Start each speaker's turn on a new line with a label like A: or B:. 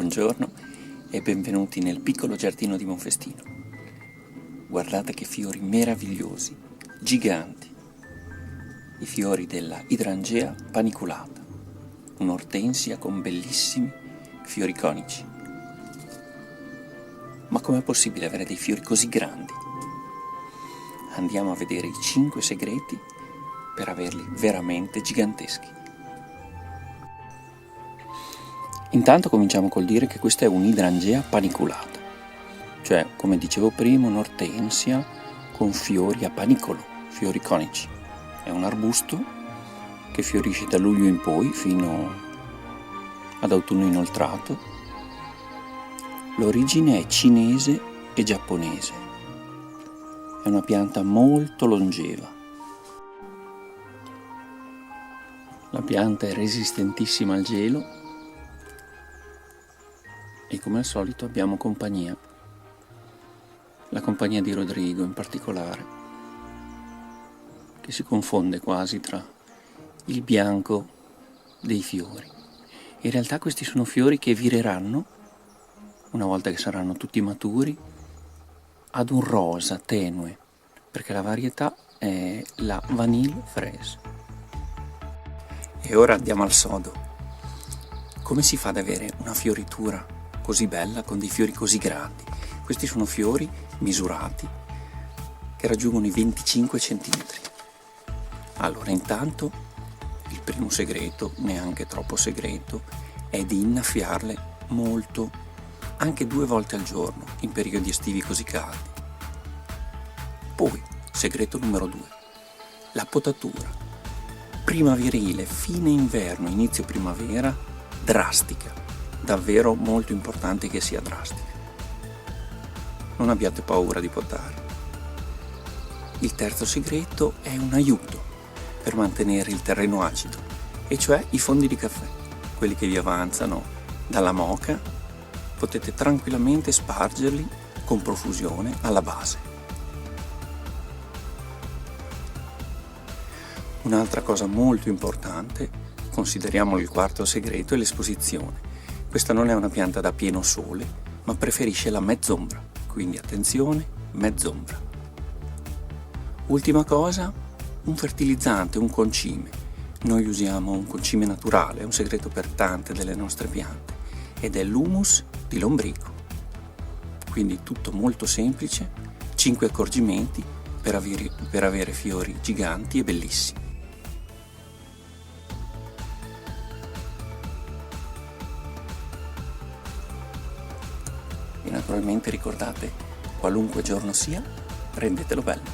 A: buongiorno e benvenuti nel piccolo giardino di Monfestino. Guardate che fiori meravigliosi, giganti, i fiori della idrangea paniculata, un'ortensia con bellissimi fiori conici. Ma com'è possibile avere dei fiori così grandi? Andiamo a vedere i 5 segreti per averli veramente giganteschi. Intanto cominciamo col dire che questa è un'idrangea paniculata, cioè, come dicevo prima, un'ortensia con fiori a panicolo, fiori conici. È un arbusto che fiorisce da luglio in poi fino ad autunno inoltrato. L'origine è cinese e giapponese. È una pianta molto longeva. La pianta è resistentissima al gelo e come al solito abbiamo compagnia, la compagnia di Rodrigo in particolare, che si confonde quasi tra il bianco dei fiori. In realtà questi sono fiori che vireranno, una volta che saranno tutti maturi, ad un rosa tenue, perché la varietà è la Vanille Fraise. E ora andiamo al sodo. Come si fa ad avere una fioritura così bella con dei fiori così grandi? Questi sono fiori misurati che raggiungono i 25 cm. Allora, intanto il primo segreto, neanche troppo segreto, è di innaffiarle molto, anche 2 volte al giorno in periodi estivi così caldi. Poi, segreto numero 2, la potatura primaverile, fine inverno, inizio primavera, drastica. Davvero molto importante che sia drastica. Non abbiate paura di potare. Il terzo segreto è un aiuto per mantenere il terreno acido, e cioè i fondi di caffè, quelli che vi avanzano dalla moka. Potete tranquillamente spargerli con profusione alla base. Un'altra cosa molto importante, consideriamo il quarto segreto, è l'esposizione. Questa non è una pianta da pieno sole, ma preferisce la mezz'ombra, quindi attenzione, mezz'ombra. Ultima cosa, un fertilizzante, un concime. Noi usiamo un concime naturale, è un segreto per tante delle nostre piante, ed è l'humus di lombrico. Quindi tutto molto semplice, 5 accorgimenti per avere fiori giganti e bellissimi. E naturalmente ricordate, qualunque giorno sia, rendetelo bello.